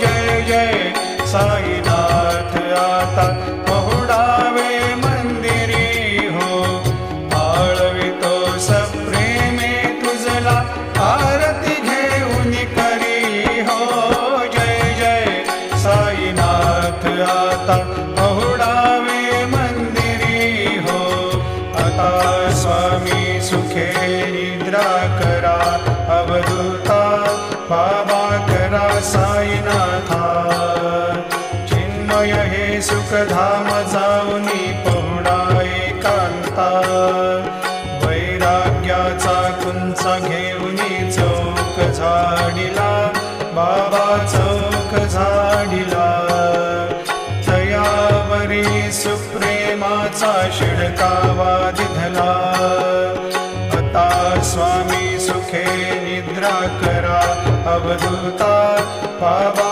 जय जय साईनाथ आता पहुडावे मंदिरी हो, आळवितो सप्रेमे तुझला आरती घेऊन करी हो। जय जय साईनाथ आता पहुडावे मंदिरी हो, आता स्वामी सुखे निद्रा करा, अवधूता बाबा करा साईनाथा। चिन्मय हे सुखधाम जाऊनी पहुडा एकांता, वैराग्याचा कुंचा घेऊनी चौक झाडिला, बाबा चौक झाडिला। तयावरी सुप्रेमाचा शिडकावा दिधला, आता स्वामी सुखे निद्रा करा, अवधूता बाबा